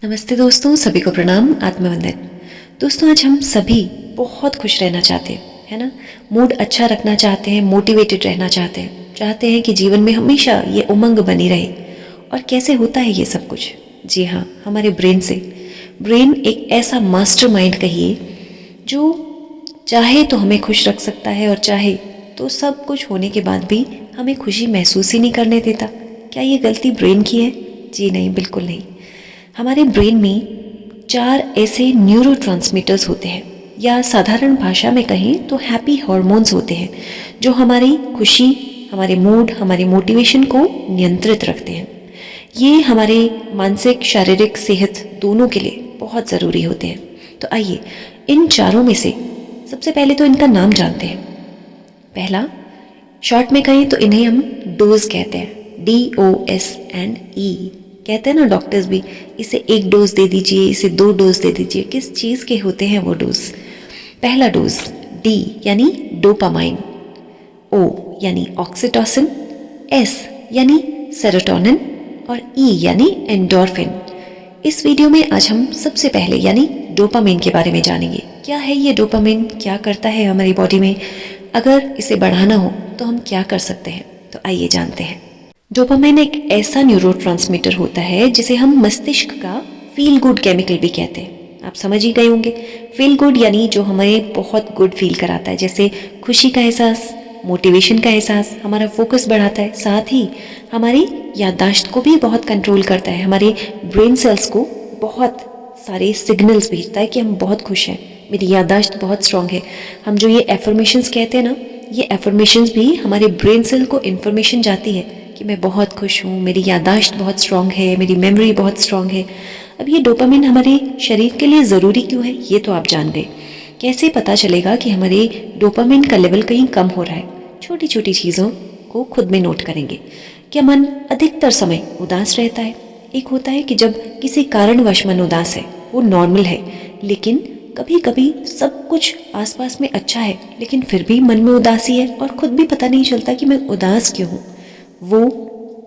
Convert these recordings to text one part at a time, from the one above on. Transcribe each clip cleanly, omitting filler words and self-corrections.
नमस्ते दोस्तों, सभी को प्रणाम, आत्मवंदन। दोस्तों, आज हम सभी बहुत खुश रहना चाहते हैं, है ना। मूड अच्छा रखना चाहते हैं, मोटिवेटेड रहना चाहते हैं कि जीवन में हमेशा ये उमंग बनी रहे। और कैसे होता है ये सब कुछ? जी हाँ, हमारे ब्रेन से। ब्रेन एक ऐसा मास्टरमाइंड कहिए जो चाहे तो हमें खुश रख सकता है और चाहे तो सब कुछ होने के बाद भी हमें खुशी महसूस ही नहीं करने देता। क्या ये गलती ब्रेन की है? जी नहीं, बिल्कुल नहीं। हमारे ब्रेन में 4 ऐसे न्यूरोट्रांसमीटर्स होते हैं, या साधारण भाषा में कहें तो हैप्पी हार्मोन्स होते हैं, जो हमारी खुशी, हमारे मूड, हमारे मोटिवेशन को नियंत्रित रखते हैं। ये हमारे मानसिक शारीरिक सेहत दोनों के लिए बहुत ज़रूरी होते हैं। तो आइए इन चारों में से सबसे पहले तो इनका नाम जानते हैं। पहला, शॉर्ट में कहें तो इन्हें हम डोज कहते हैं, DOS कहते हैं ना डॉक्टर्स भी, इसे 1 डोज दे दीजिए, इसे 2 डोज दे दीजिए। किस चीज़ के होते हैं वो डोज? पहला डोज D यानी डोपामाइन, O यानी ऑक्सीटोसिन, S यानी सेरोटोनिन और E यानी एंडोर्फिन। इस वीडियो में आज हम सबसे पहले यानी डोपामाइन के बारे में जानेंगे। क्या है ये डोपामाइन, क्या करता है हमारी बॉडी में, अगर इसे बढ़ाना हो तो हम क्या कर सकते हैं? तो आइए जानते हैं। डोपामाइन एक ऐसा न्यूरोट्रांसमीटर होता है जिसे हम मस्तिष्क का फील गुड केमिकल भी कहते हैं। आप समझ ही गए होंगे। फील गुड यानी जो हमें बहुत गुड फील कराता है, जैसे खुशी का एहसास, मोटिवेशन का एहसास, हमारा फोकस बढ़ाता है, साथ ही हमारी याददाश्त को भी बहुत कंट्रोल करता है, हमारे ब्रेन सेल्स को बहुत सारे सिग्नल्स भेजता है कि हम बहुत खुश हैं, मेरी याददाश्त बहुत स्ट्रांग है। हम जो ये एफर्मेशंस कहते हैं ना, ये एफर्मेशंस भी हमारे ब्रेन सेल को इन्फॉर्मेशन जाती है कि मैं बहुत खुश हूँ, मेरी याददाश्त बहुत स्ट्रांग है, मेरी मेमोरी बहुत स्ट्रांग है। अब ये डोपामिन हमारे शरीर के लिए ज़रूरी क्यों है, ये तो आप जान गए। कैसे पता चलेगा कि हमारे डोपामिन का लेवल कहीं कम हो रहा है? छोटी छोटी चीज़ों को खुद में नोट करेंगे। क्या मन अधिकतर समय उदास रहता है? एक होता है कि जब किसी कारणवश मन उदास है, वो नॉर्मल है, लेकिन कभी कभी सब कुछ आसपास में अच्छा है लेकिन फिर भी मन में उदासी है और खुद भी पता नहीं चलता कि मैं उदास क्यों हूँ। वो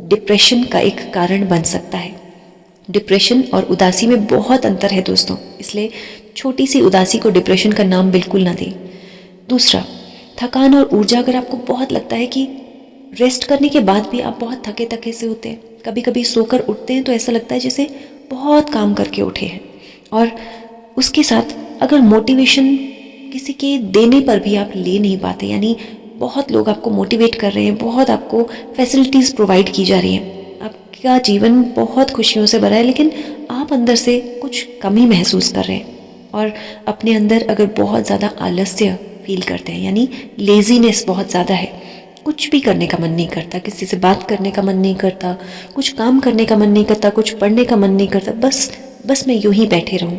डिप्रेशन का एक कारण बन सकता है। डिप्रेशन और उदासी में बहुत अंतर है दोस्तों, इसलिए छोटी सी उदासी को डिप्रेशन का नाम बिल्कुल ना दें। दूसरा, थकान और ऊर्जा। अगर आपको बहुत लगता है कि रेस्ट करने के बाद भी आप बहुत थके थके से होते हैं, कभी कभी सोकर उठते हैं तो ऐसा लगता है जैसे बहुत काम करके उठे हैं, और उसके साथ अगर मोटिवेशन किसी के देने पर भी आप ले नहीं पाते, यानी बहुत लोग आपको मोटिवेट कर रहे हैं, बहुत आपको फैसिलिटीज़ प्रोवाइड की जा रही हैं, आपका जीवन बहुत खुशियों से भरा है, लेकिन आप अंदर से कुछ कमी महसूस कर रहे हैं, और अपने अंदर अगर बहुत ज़्यादा आलस्य फील करते हैं, यानी लेजीनेस बहुत ज़्यादा है, कुछ भी करने का मन नहीं करता, किसी से बात करने का मन नहीं करता, कुछ काम करने का मन नहीं करता, कुछ पढ़ने का मन नहीं करता, बस मैं यूं ही बैठे रहूं।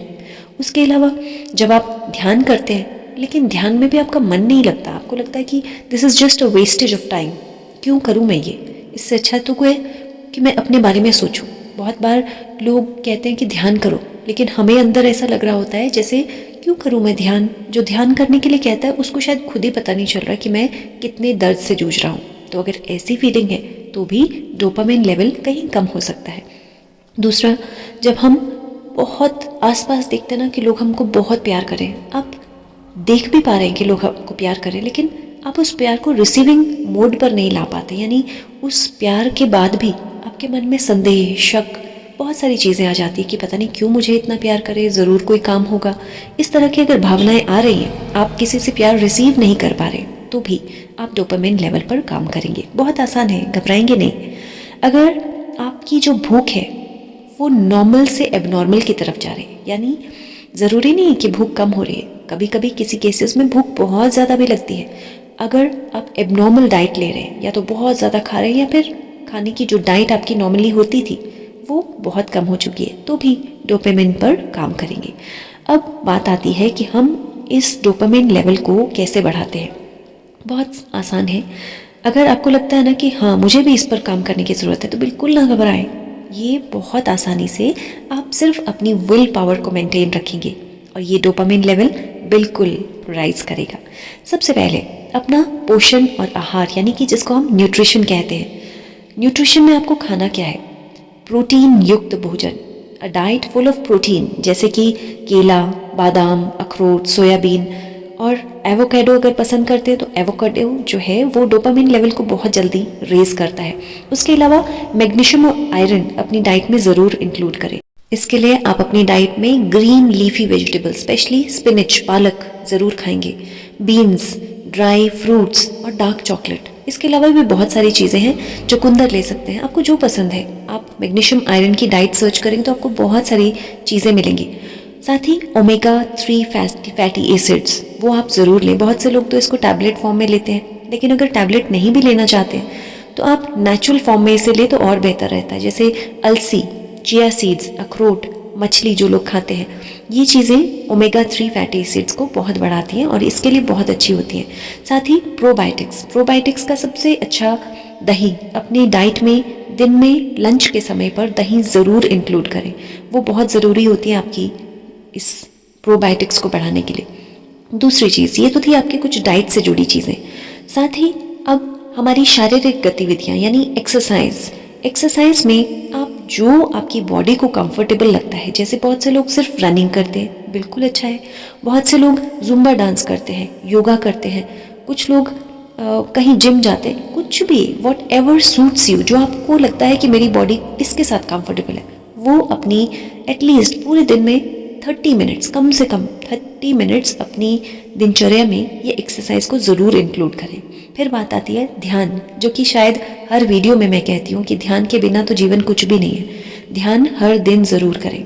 उसके अलावा जब आप ध्यान करते हैं लेकिन ध्यान में भी आपका मन नहीं लगता, आपको लगता है कि this is just a wastage of time, क्यों करूं मैं ये, इससे अच्छा तो कोई कि मैं अपने बारे में सोचूं। बहुत बार लोग कहते हैं कि ध्यान करो, लेकिन हमें अंदर ऐसा लग रहा होता है जैसे क्यों करूं मैं ध्यान? जो ध्यान करने के लिए कहता है उसको शायद खुद ही पता नहीं चल रहा कि मैं कितने दर्द से जूझ रहा हूँ। तो अगर ऐसी फीलिंग है तो भी डोपामिन लेवल कहीं कम हो सकता है। दूसरा, जब हम बहुत आसपास देखते हैं ना कि लोग हमको बहुत प्यार करें, आप देख भी पा रहे हैं कि लोग आपको प्यार करें, लेकिन आप उस प्यार को रिसीविंग मोड पर नहीं ला पाते, यानी उस प्यार के बाद भी आपके मन में संदेह, शक, बहुत सारी चीज़ें आ जाती है कि पता नहीं क्यों मुझे इतना प्यार करे, ज़रूर कोई काम होगा। इस तरह की अगर भावनाएं आ रही हैं, आप किसी से प्यार रिसीव नहीं कर पा रहे, तो भी आप डोपामिन लेवल पर काम करेंगे। बहुत आसान है, घबराएंगे नहीं। अगर आपकी जो भूख है वो नॉर्मल से एबनॉर्मल की तरफ जा रही है, यानी ज़रूरी नहीं है कि भूख कम हो रही है, कभी कभी किसी केसेस में भूख बहुत ज़्यादा भी लगती है। अगर आप एबनॉर्मल डाइट ले रहे हैं, या तो बहुत ज़्यादा खा रहे हैं, या फिर खाने की जो डाइट आपकी नॉर्मली होती थी वो बहुत कम हो चुकी है, तो भी डोपामिन पर काम करेंगे। अब बात आती है कि हम इस डोपामिन लेवल को कैसे बढ़ाते हैं। बहुत आसान है। अगर आपको लगता है ना कि हाँ मुझे भी इस पर काम करने की ज़रूरत है, तो बिल्कुल ना घबराएं। ये बहुत आसानी से आप सिर्फ अपनी विल पावर को मेंटेन रखेंगे और ये डोपामिन लेवल बिल्कुल राइज करेगा। सबसे पहले अपना पोषण और आहार, यानी कि जिसको हम न्यूट्रिशन कहते हैं। न्यूट्रिशन में आपको खाना क्या है? प्रोटीन युक्त भोजन। A diet full of protein जैसे कि केला, बादाम, अखरोट, सोयाबीन और एवोकेडो अगर पसंद करते हैं तो एवोकेडो जो है वो डोपामिन लेवल को बहुत जल्दी रेज करता है। उसके अलावा मैग्नीशियम और आयरन अपनी डाइट में ज़रूर इंक्लूड करें। इसके लिए आप अपनी डाइट में green leafy vegetable specially spinach, पालक ज़रूर खाएंगे, बीन्स, ड्राई फ्रूट्स और डार्क चॉकलेट। इसके अलावा भी बहुत सारी चीज़ें हैं, चुकंदर ले सकते हैं, आपको जो पसंद है। आप मैग्नीशियम आयरन की डाइट सर्च करेंगे तो आपको बहुत सारी चीज़ें मिलेंगी। साथ ही ओमेगा 3 फैटी एसिड्स वो आप ज़रूर लें। बहुत से लोग तो इसको टैबलेट फॉर्म में लेते हैं, लेकिन अगर टैबलेट नहीं भी लेना चाहते हैं तो आप नेचुरल फॉर्म में इसे ले तो और बेहतर रहता है। जैसे अलसी, चिया सीड्स, अखरोट, मछली जो लोग खाते हैं, ये चीज़ें ओमेगा 3 फैटी एसिड्स को बहुत बढ़ाती हैं और इसके लिए बहुत अच्छी होती हैं। साथ ही प्रोबायोटिक्स का सबसे अच्छा दही अपनी डाइट में दिन में लंच के समय पर दही ज़रूर इंक्लूड करें। वो बहुत ज़रूरी होती है आपकी इस प्रोबायोटिक्स को बढ़ाने के लिए। दूसरी चीज़ ये तो थी आपकी कुछ डाइट से जुड़ी चीज़ें। साथ ही अब हमारी शारीरिक गतिविधियाँ यानी एक्सरसाइज में आप जो आपकी बॉडी को कंफर्टेबल लगता है, जैसे बहुत से लोग सिर्फ रनिंग करते हैं, बिल्कुल अच्छा है। बहुत से लोग जुम्बा डांस करते हैं, योगा करते हैं, कुछ लोग कहीं जिम जाते हैं, कुछ भी वॉट एवर सूट्स यू, जो आपको लगता है कि मेरी बॉडी इसके साथ कंफर्टेबल है, वो अपनी एटलीस्ट पूरे दिन में 30 मिनट्स, कम से कम 30 मिनट्स अपनी दिनचर्या में ये एक्सरसाइज को ज़रूर इंक्लूड करें। फिर बात आती है ध्यान, जो कि शायद हर वीडियो में मैं कहती हूँ कि ध्यान के बिना तो जीवन कुछ भी नहीं है। ध्यान हर दिन ज़रूर करें।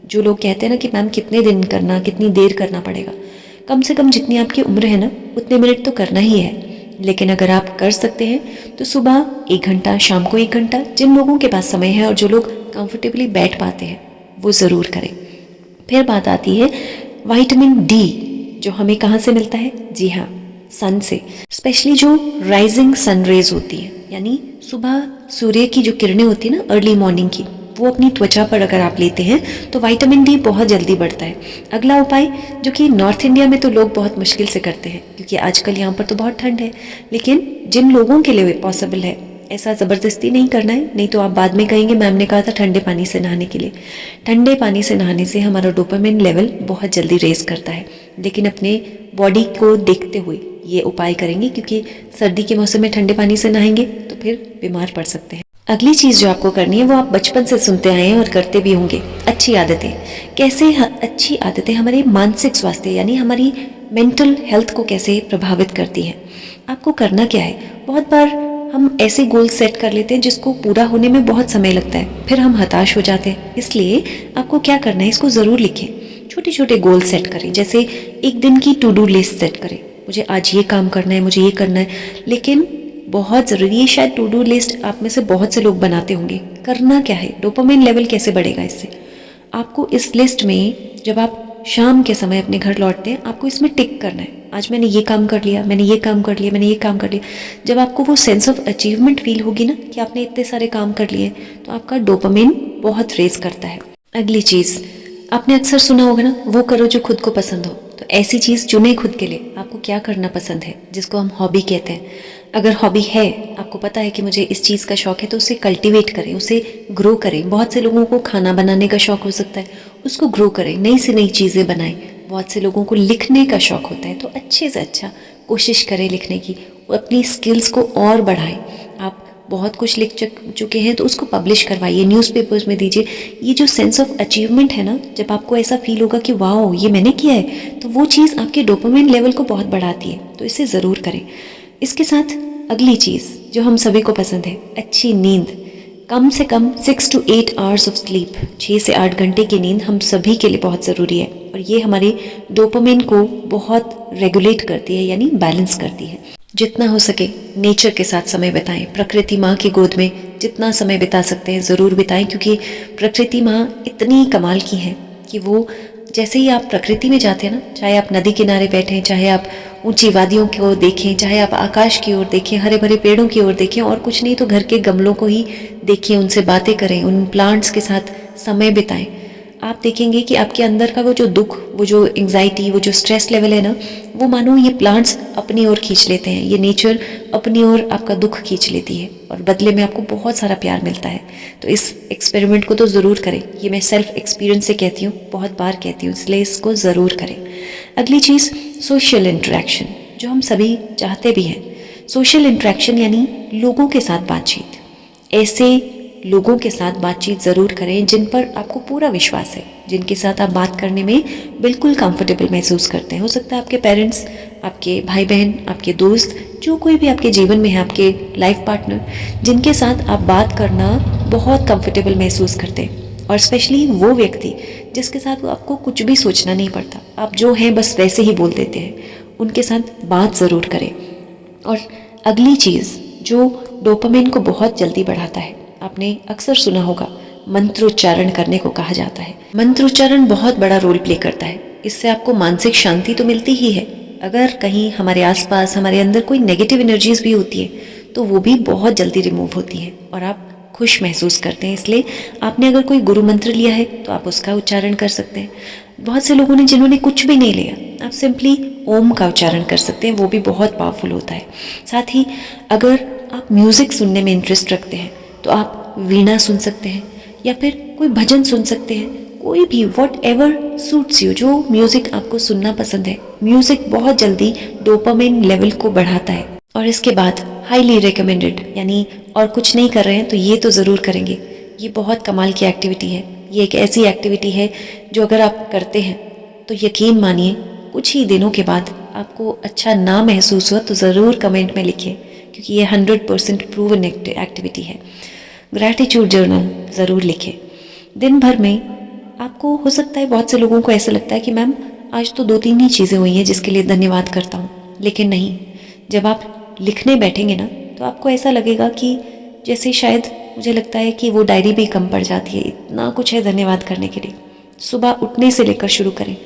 जो लोग कहते हैं ना कि मैम कितने दिन करना, कितनी देर करना पड़ेगा, कम से कम जितनी आपकी उम्र है ना उतने मिनट तो करना ही है। लेकिन अगर आप कर सकते हैं तो सुबह 1 घंटा, शाम को 1 घंटा, जिन लोगों के पास समय है और जो लोग कंफर्टेबली बैठ पाते हैं वो ज़रूर करें। फिर बात आती है विटामिन डी, जो हमें कहाँ से मिलता है? जी हाँ, सन से। स्पेशली जो राइजिंग सन रेज होती है, यानी सुबह सूर्य की जो किरणें होती है ना अर्ली मॉर्निंग की, वो अपनी त्वचा पर अगर आप लेते हैं तो विटामिन डी बहुत जल्दी बढ़ता है। अगला उपाय जो कि नॉर्थ इंडिया में तो लोग बहुत मुश्किल से करते हैं क्योंकि आजकल यहाँ पर तो बहुत ठंड है, लेकिन जिन लोगों के लिए पॉसिबल है, ऐसा ज़बरदस्ती नहीं करना है, नहीं तो आप बाद में कहेंगे मैम ने कहा था ठंडे पानी से नहाने के लिए। ठंडे पानी से नहाने से हमारा डोपामिन लेवल बहुत जल्दी रेज करता है, लेकिन अपने बॉडी को देखते हुए ये उपाय करेंगे क्योंकि सर्दी के मौसम में ठंडे पानी से नहाएंगे तो फिर बीमार पड़ सकते हैं। अगली चीज़ जो आपको करनी है वो आप बचपन से सुनते आए हैं और करते भी होंगे, अच्छी आदतें। कैसे अच्छी आदतें हमारे मानसिक स्वास्थ्य यानी हमारी मेंटल हेल्थ को कैसे प्रभावित करती हैं। आपको करना क्या है, बहुत बार हम ऐसे गोल सेट कर लेते हैं जिसको पूरा होने में बहुत समय लगता है, फिर हम हताश हो जाते हैं। इसलिए आपको क्या करना है, इसको ज़रूर लिखें, छोटे छोटे गोल सेट करें। जैसे एक दिन की टू डू लिस्ट सेट करें, मुझे आज ये काम करना है, मुझे ये करना है। लेकिन बहुत ज़रूरी है, शायद टू डू लिस्ट आप में से बहुत से लोग बनाते होंगे, करना क्या है, डोपामिन लेवल कैसे बढ़ेगा इससे। आपको इस लिस्ट में जब आप शाम के समय अपने घर लौटते हैं, आपको इसमें टिक करना है, आज मैंने ये काम कर लिया, मैंने ये काम कर लिया, मैंने ये काम कर लिया। जब आपको वो सेंस ऑफ अचीवमेंट फील होगी ना कि आपने इतने सारे काम कर लिए, तो आपका डोपामिन बहुत रेज करता है। अगली चीज़ आपने अक्सर सुना होगा ना, वो करो जो खुद को पसंद हो। तो ऐसी चीज़ चुने खुद के लिए, आपको क्या करना पसंद है, जिसको हम हॉबी कहते हैं। अगर हॉबी है, आपको पता है कि मुझे इस चीज़ का शौक है, तो उसे कल्टीवेट करें, उसे ग्रो करें। बहुत से लोगों को खाना बनाने का शौक हो सकता है, उसको ग्रो करें, नई से नई चीज़ें बनाएं। बहुत से लोगों को लिखने का शौक होता है, तो अच्छे से अच्छा कोशिश करें लिखने की, अपनी स्किल्स को और बढ़ाएं। आप बहुत कुछ लिख चुके हैं तो उसको पब्लिश करवाइए, न्यूज़पेपर्स में दीजिए। ये जो सेंस ऑफ अचीवमेंट है ना, जब आपको ऐसा फील होगा कि वाओ ये मैंने किया है, तो वो चीज़ आपके डोपामिन लेवल को बहुत बढ़ाती है, तो इसे ज़रूर करें। इसके साथ अगली चीज़ जो हम सभी को पसंद है, अच्छी नींद। कम से कम 6 to 8 आवर्स ऑफ स्लीप, 6 से 8 घंटे की नींद हम सभी के लिए बहुत ज़रूरी है, और ये हमारे डोपामिन को बहुत रेगुलेट करती है, यानी बैलेंस करती है। जितना हो सके नेचर के साथ समय बिताएं, प्रकृति माँ की गोद में जितना समय बिता सकते हैं ज़रूर बिताएं, क्योंकि प्रकृति माँ इतनी कमाल की है कि वो जैसे ही आप प्रकृति में जाते हैं ना, चाहे आप नदी किनारे बैठें, चाहे आप ऊंची वादियों की ओर देखें, चाहे आप आकाश की ओर देखें, हरे भरे पेड़ों की ओर देखें, और कुछ नहीं तो घर के गमलों को ही देखिए, उनसे बातें करें, उन प्लांट्स के साथ समय बिताएं, आप देखेंगे कि आपके अंदर का वो जो दुख, वो जो एंग्जाइटी, वो जो स्ट्रेस लेवल है ना, वो मानो ये प्लांट्स अपनी ओर खींच लेते हैं, ये नेचर अपनी ओर आपका दुख खींच लेती है और बदले में आपको बहुत सारा प्यार मिलता है। तो इस एक्सपेरिमेंट को तो ज़रूर करें। ये मैं सेल्फ एक्सपीरियंस से कहती हूँ, बहुत बार कहती हूँ, इसलिए इसको ज़रूर करें। अगली चीज़ सोशल इंटरेक्शन, जो हम सभी चाहते भी हैं। सोशल इंटरेक्शन यानी लोगों के साथ बातचीत। ऐसे लोगों के साथ बातचीत ज़रूर करें जिन पर आपको पूरा विश्वास है, जिनके साथ आप बात करने में बिल्कुल कंफर्टेबल महसूस करते हैं। हो सकता है आपके पेरेंट्स, आपके भाई बहन, आपके दोस्त, जो कोई भी आपके जीवन में है, आपके लाइफ पार्टनर, जिनके साथ आप बात करना बहुत कंफर्टेबल महसूस करते हैं। और स्पेशली वो व्यक्ति जिसके साथ आपको कुछ भी सोचना नहीं पड़ता, आप जो हैं बस वैसे ही बोल देते हैं, उनके साथ बात ज़रूर करें। और अगली चीज़ जो डोपामिन को बहुत जल्दी बढ़ाता है, आपने अक्सर सुना होगा, मंत्रोच्चारण करने को कहा जाता है। मंत्रोच्चारण बहुत बड़ा रोल प्ले करता है। इससे आपको मानसिक शांति तो मिलती ही है, अगर कहीं हमारे आसपास, हमारे अंदर कोई नेगेटिव एनर्जीज भी होती है तो वो भी बहुत जल्दी रिमूव होती है और आप खुश महसूस करते हैं। इसलिए आपने अगर कोई गुरु मंत्र लिया है तो आप उसका उच्चारण कर सकते हैं। बहुत से लोगों ने जिन्होंने कुछ भी नहीं लिया, आप सिंपली ओम का उच्चारण कर सकते हैं, वो भी बहुत पावरफुल होता है। साथ ही अगर आप म्यूज़िक सुनने में इंटरेस्ट रखते हैं तो आप वीणा सुन सकते हैं या फिर कोई भजन सुन सकते हैं, कोई भी, वॉट एवर सूट्स यू, जो म्यूज़िक आपको सुनना पसंद है। म्यूज़िक बहुत जल्दी डोपामिन लेवल को बढ़ाता है। और इसके बाद हाईली रिकमेंडेड, यानी और कुछ नहीं कर रहे हैं तो ये तो ज़रूर करेंगे, ये बहुत कमाल की एक्टिविटी है। ये एक ऐसी एक्टिविटी है जो अगर आप करते हैं तो यकीन मानिए कुछ ही दिनों के बाद आपको अच्छा ना महसूस हुआ तो ज़रूर कमेंट में लिखिए, क्योंकि ये 100% प्रूवन एक्टिविटी है। ग्रैटिट्यूड जर्नल ज़रूर लिखें। दिन भर में आपको हो सकता है, बहुत से लोगों को ऐसा लगता है कि मैम आज तो 2-3 ही चीज़ें हुई हैं जिसके लिए धन्यवाद करता हूँ, लेकिन नहीं, जब आप लिखने बैठेंगे ना तो आपको ऐसा लगेगा कि जैसे शायद, मुझे लगता है कि वो डायरी भी कम पड़ जाती है, इतना कुछ है धन्यवाद करने के लिए। सुबह उठने से लेकर शुरू करें।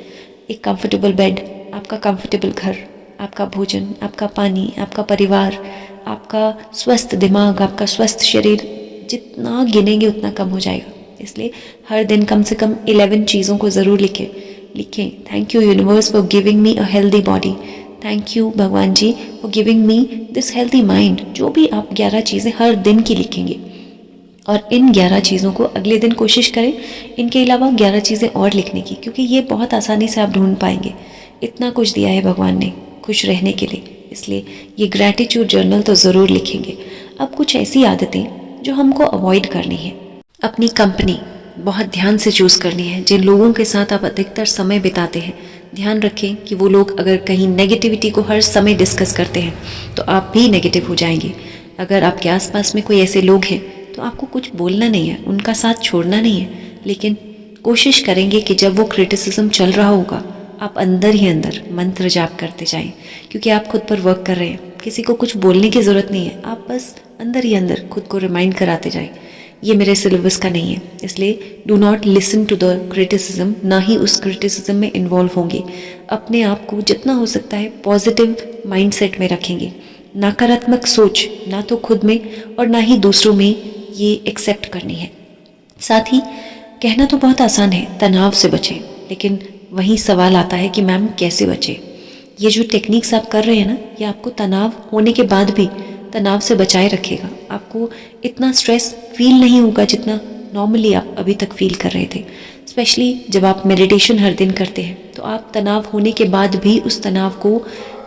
एक कंफर्टेबल बेड, आपका कंफर्टेबल घर, आपका भोजन, आपका पानी, आपका परिवार, आपका स्वस्थ दिमाग, आपका स्वस्थ शरीर, जितना गिनेंगे उतना कम हो जाएगा। इसलिए हर दिन कम से कम 11 चीज़ों को ज़रूर लिखें। Thank you universe for giving me a healthy body, thank you भगवान ji for giving me this healthy mind. जो भी आप 11 चीज़ें हर दिन की लिखेंगे और इन 11 चीज़ों को अगले दिन कोशिश करें इनके अलावा 11 चीज़ें और लिखने की, क्योंकि ये बहुत आसानी से आप ढूंढ पाएंगे। इतना कुछ दिया है भगवान ने खुश रहने के लिए, इसलिए ये ग्रैटिट्यूड जर्नल तो ज़रूर लिखेंगे। अब कुछ ऐसी आदतें जो हमको अवॉइड करनी है। अपनी कंपनी बहुत ध्यान से चूज़ करनी है। जिन लोगों के साथ आप अधिकतर समय बिताते हैं, ध्यान रखें कि वो लोग अगर कहीं नेगेटिविटी को हर समय डिस्कस करते हैं तो आप भी नेगेटिव हो जाएंगे। अगर आपके आसपास में कोई ऐसे लोग हैं तो आपको कुछ बोलना नहीं है, उनका साथ छोड़ना नहीं है, लेकिन कोशिश करेंगे कि जब वो क्रिटिसिज्म चल रहा होगा आप अंदर ही अंदर मंत्र जाप करते जाएं, क्योंकि आप खुद पर वर्क कर रहे हैं। किसी को कुछ बोलने की ज़रूरत नहीं है, आप बस अंदर ही अंदर खुद को रिमाइंड कराते जाएं, ये मेरे सिलेबस का नहीं है, इसलिए do not listen to the criticism, ना ही उस क्रिटिसिज्म में इन्वॉल्व होंगे। अपने आप को जितना हो सकता है पॉजिटिव माइंडसेट में रखेंगे। नकारात्मक सोच ना तो खुद में और ना ही दूसरों में ये एक्सेप्ट करनी है। साथ ही कहना तो बहुत आसान है, तनाव से बचें, लेकिन वहीं सवाल आता है कि मैम कैसे बचें। ये जो टेक्निक्स आप कर रहे हैं ना, ये आपको तनाव होने के बाद भी तनाव से बचाए रखेगा। आपको इतना स्ट्रेस फील नहीं होगा जितना नॉर्मली आप अभी तक फील कर रहे थे। स्पेशली जब आप मेडिटेशन हर दिन करते हैं तो आप तनाव होने के बाद भी उस तनाव को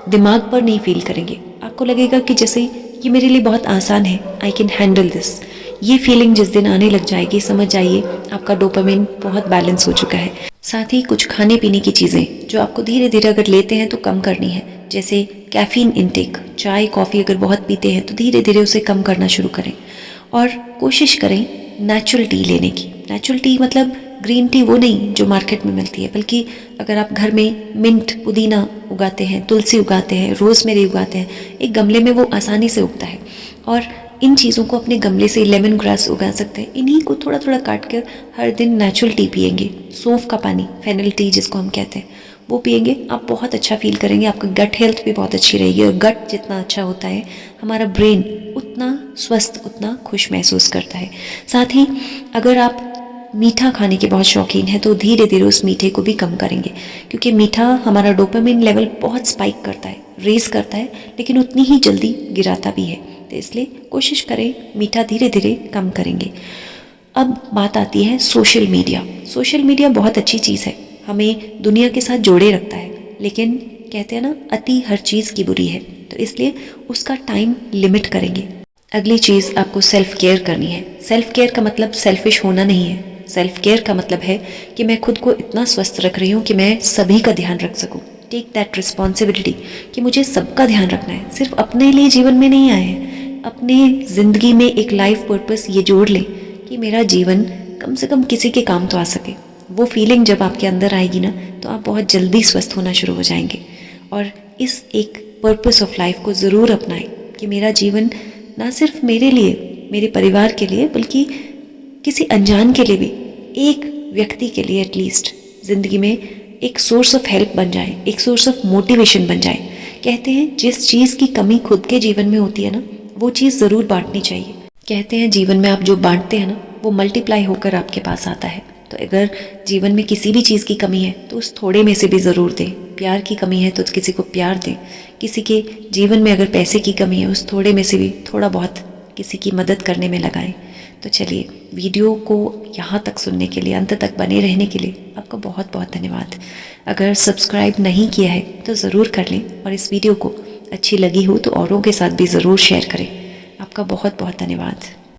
दिमाग पर नहीं फील करेंगे। आपको लगेगा कि जैसे ये मेरे लिए बहुत आसान है, आई कैन हैंडल दिस। ये फीलिंग जिस दिन आने लग जाएगी, समझ जाइए आपका डोपामिन बहुत बैलेंस हो चुका है। साथ ही कुछ खाने पीने की चीज़ें जो आपको धीरे धीरे अगर लेते हैं तो कम करनी है, जैसे कैफ़ीन इनटेक, चाय कॉफ़ी अगर बहुत पीते हैं तो धीरे धीरे उसे कम करना शुरू करें। और कोशिश करें नेचुरल टी लेने की। नेचुरल टी मतलब ग्रीन टी वो नहीं जो मार्केट में मिलती है, बल्कि अगर आप घर में मिंट, पुदीना उगाते हैं, तुलसी उगाते हैं, रोज़मेरी उगाते हैं, एक गमले में वो आसानी से उगता है। और इन चीज़ों को अपने गमले से, लेमन ग्रास उगा सकते हैं, इन्हीं को थोड़ा थोड़ा काट कर हर दिन नेचुरल टी पिएंगे। सौंफ का पानी, फेनल टी जिसको हम कहते हैं, वो पिएंगे, आप बहुत अच्छा फील करेंगे। आपका गट हेल्थ भी बहुत अच्छी रहेगी, और गट जितना अच्छा होता है हमारा ब्रेन उतना स्वस्थ, उतना खुश महसूस करता है। साथ ही अगर आप मीठा खाने के बहुत शौकीन हैं तो धीरे धीरे उस मीठे को भी कम करेंगे, क्योंकि मीठा हमारा डोपामिन लेवल बहुत स्पाइक करता है, रेज करता है, लेकिन उतनी ही जल्दी गिराता भी है। तो इसलिए कोशिश करें मीठा धीरे धीरे कम करेंगे। अब बात आती है सोशल मीडिया। सोशल मीडिया बहुत अच्छी चीज़ है, हमें दुनिया के साथ जोड़े रखता है, लेकिन कहते हैं ना, अति हर चीज़ की बुरी है। तो इसलिए उसका टाइम लिमिट करेंगे। अगली चीज़ आपको सेल्फ केयर करनी है। सेल्फ केयर का मतलब सेल्फिश होना नहीं है। सेल्फ केयर का मतलब है कि मैं खुद को इतना स्वस्थ रख रही हूँ कि मैं सभी का ध्यान रख सकूँ। टेक दैट रिस्पॉन्सिबिलिटी कि मुझे सबका ध्यान रखना है, सिर्फ अपने लिए जीवन में नहीं आए हैं। अपने ज़िंदगी में एक लाइफ पर्पस ये जोड़ लें कि मेरा जीवन कम से कम किसी के काम तो आ सके। वो फीलिंग जब आपके अंदर आएगी ना, तो आप बहुत जल्दी स्वस्थ होना शुरू हो जाएंगे। और इस एक पर्पस ऑफ लाइफ को ज़रूर अपनाएं कि मेरा जीवन ना सिर्फ मेरे लिए, मेरे परिवार के लिए, बल्कि किसी अनजान के लिए भी, एक व्यक्ति के लिए एटलीस्ट ज़िंदगी में एक सोर्स ऑफ हेल्प बन जाए, एक सोर्स ऑफ मोटिवेशन बन जाए। कहते हैं जिस चीज़ की कमी खुद के जीवन में होती है ना, वो चीज़ ज़रूर बांटनी चाहिए। कहते हैं जीवन में आप जो बांटते हैं ना, वो मल्टीप्लाई होकर आपके पास आता है। तो अगर जीवन में किसी भी चीज़ की कमी है तो उस थोड़े में से भी ज़रूर दें। प्यार की कमी है तो किसी को प्यार दें। किसी के जीवन में अगर पैसे की कमी है, उस थोड़े में से भी थोड़ा बहुत किसी की मदद करने में लगाएं। तो चलिए, वीडियो को यहाँ तक सुनने के लिए, अंत तक बने रहने के लिए आपका बहुत बहुत धन्यवाद। अगर सब्सक्राइब नहीं किया है तो ज़रूर कर लें, और इस वीडियो को अच्छी लगी हो तो औरों के साथ भी ज़रूर शेयर करें। आपका बहुत बहुत धन्यवाद।